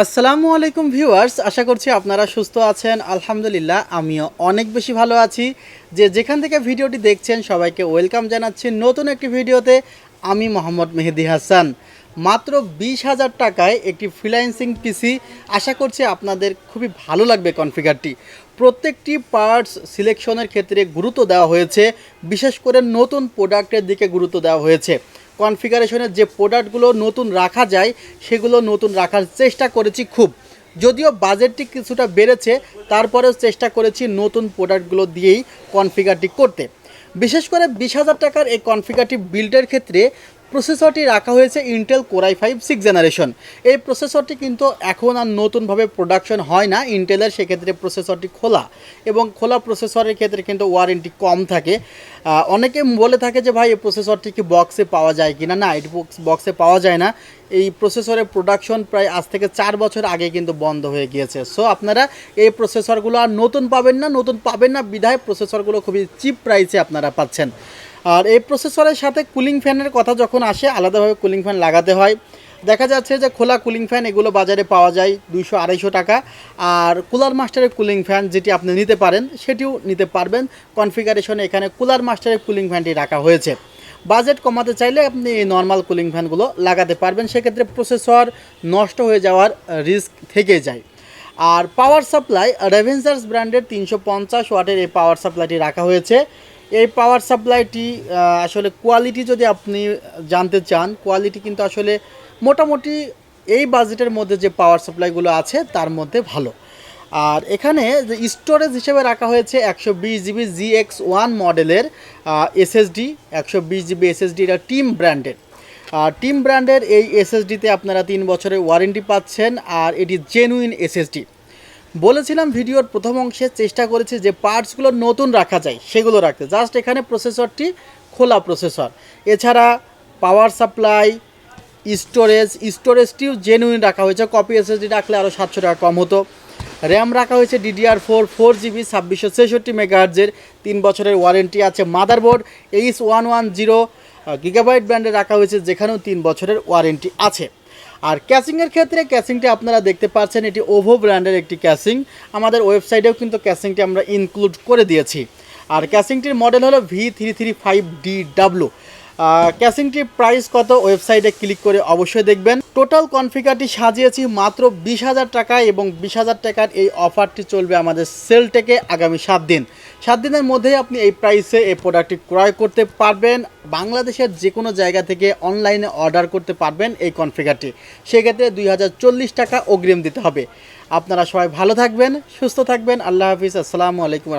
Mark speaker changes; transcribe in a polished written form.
Speaker 1: আসসালামু আলাইকুম ভিউয়ার্স, আশা করছি আপনারা সুস্থ আছেন। আলহামদুলিল্লাহ আমিও অনেক বেশি ভালো আছি। যেখান থেকে ভিডিওটি দেখছেন সবাইকে ওয়েলকাম জানাচ্ছি নতুন একটি ভিডিওতে। আমি মোহাম্মদ মেহেদি হাসান। মাত্র 20,000 টাকায় একটি ফ্রিল্যান্সিং পিসি, আশা করছি আপনাদের খুবই ভালো লাগবে। কনফিগারটি প্রত্যেকটি পার্টস সিলেকশনের ক্ষেত্রে গুরুত্ব দেওয়া হয়েছে, বিশেষ করে নতুন প্রোডাক্টের দিকে গুরুত্ব দেওয়া হয়েছে। কনফিগারেশনের যে প্রোডাক্টগুলো নতুন রাখা যায় সেগুলো নতুন রাখার চেষ্টা করেছি খুব, যদিও বাজেটটি কিছুটা বেড়েছে তারপরেও চেষ্টা করেছি নতুন প্রোডাক্টগুলো দিয়েই কনফিগারটি করতে। বিশেষ করে 20,000 টাকার এই কনফিগারটি বিল্ডের ক্ষেত্রে প্রসেসরটি রাখা হয়েছে Intel core i5 6th generation. এই প্রসেসরটি কিন্তু এখন আর নতুনভাবে প্রোডাকশন হয় না ইন্টেলের, সেক্ষেত্রে প্রসেসরটি খোলা, এবং খোলা প্রসেসরের ক্ষেত্রে কিন্তু ওয়ারেন্টি কম থাকে। অনেকে বলে থাকে যে ভাই এই প্রসেসরটি কি বক্সে পাওয়া যায় কি না, এটি বক্সে পাওয়া যায় না। এই প্রসেসরের প্রোডাকশন প্রায় আজ থেকে 4 বছর আগে কিন্তু বন্ধ হয়ে গিয়েছে। সো আপনারা এই প্রসেসরগুলো আর নতুন পাবেন না বিধায় প্রসেসরগুলো খুবই চিপ প্রাইসে আপনারা পাচ্ছেন। আর এই প্রসেসরের সাথে কুলিং ফ্যানের কথা যখন আসে, আলাদাভাবে কুলিং ফ্যান লাগাতে হয়। দেখা যাচ্ছে যে খোলা কুলিং ফ্যান এগুলো বাজারে পাওয়া যায় 200-250 টাকা, আর কুলার মাস্টারের কুলিং ফ্যান যেটি আপনি নিতে পারেন সেটিও নিতে পারবেন। কনফিগারেশনে এখানে কুলার মাস্টারের কুলিং ফ্যানটি রাখা হয়েছে। বাজেট কমাতে চাইলে আপনি এই নর্মাল কুলিং ফ্যানগুলো লাগাতে পারবেন, সেক্ষেত্রে প্রসেসর নষ্ট হয়ে যাওয়ার রিস্ক থেকে যায়। আর পাওয়ার সাপ্লাই রেভেঞ্জার্স ব্র্যান্ডের 350 ওয়াটের এই পাওয়ার সাপ্লাইটি রাখা হয়েছে। এই পাওয়ার সাপ্লাইটি আসলে কোয়ালিটি যদি আপনি জানতে চান, কোয়ালিটি কিন্তু আসলে মোটামুটি এই বাজেটের মধ্যে যে পাওয়ার সাপ্লাইগুলো আছে তার মধ্যে ভালো। আর এখানে যে স্টোরেজ হিসেবে রাখা হয়েছে 120 জিবি GX1 মডেলের এসএসডি। 120 জিবি এসএসডি, এটা টিম ব্র্যান্ডের এই এসএসডিতে আপনারা 3 বছরের ওয়ারেন্টি পাচ্ছেন, আর এটি জেনুইন এসএসডি। বলেছিলাম ভিডিওর প্রথম অংশে, চেষ্টা করেছি যে পার্টসগুলো নতুন রাখা যায় সেগুলো রাখতে। জাস্ট এখানে প্রসেসরটি খোলা প্রসেসর, এছাড়া পাওয়ার সাপ্লাই, স্টোরেজটিও জেনুইন রাখা হয়েছে। কপি এসএসডি রাখলে আরও 700 টাকা কম হতো। র্যাম রাখা হয়েছে DDR-4 4GB 2663 মেগাহার্জের, 3 বছরের ওয়ারেন্টি আছে। মাদারবোর্ড H110 গিগাবাইট ব্র্যান্ডে রাখা হয়েছে, যেখানেও 3 বছরের ওয়ারেন্টি আছে। আর ক্যাসিংয়ের ক্ষেত্রে ক্যাসিংটি আপনারা দেখতে পাচ্ছেন, এটি ওভো ব্র্যান্ডের একটি ক্যাসিং। আমাদের ওয়েবসাইটেও কিন্তু ক্যাসিংটি আমরা ইনক্লুড করে দিয়েছি। আর ক্যাসিংটির মডেল হলো V335DW। ক্যাসিংটির প্রাইস কত ওয়েবসাইটে ক্লিক করে অবশ্যই দেখবেন। টোটাল কনফিগারটি সাজিয়েছি মাত্র 20,000 টাকায়, এবং 20,000 টাকার এই অফারটি চলবে আমাদের সেল থেকে আগামী 7 দিন। 7 দিনের মধ্যেই আপনি এই প্রাইসে এই প্রোডাক্টটি ক্রয় করতে পারবেন। বাংলাদেশের যে কোনো জায়গা থেকে অনলাইনে অর্ডার করতে পারবেন এই কনফিগারটি। সেক্ষেত্রে 2040 টাকা অগ্রিম দিতে হবে। আপনারা সবাই ভালো থাকবেন, সুস্থ থাকবেন। আল্লাহ হাফিজ, আসসালামু আলাইকুম।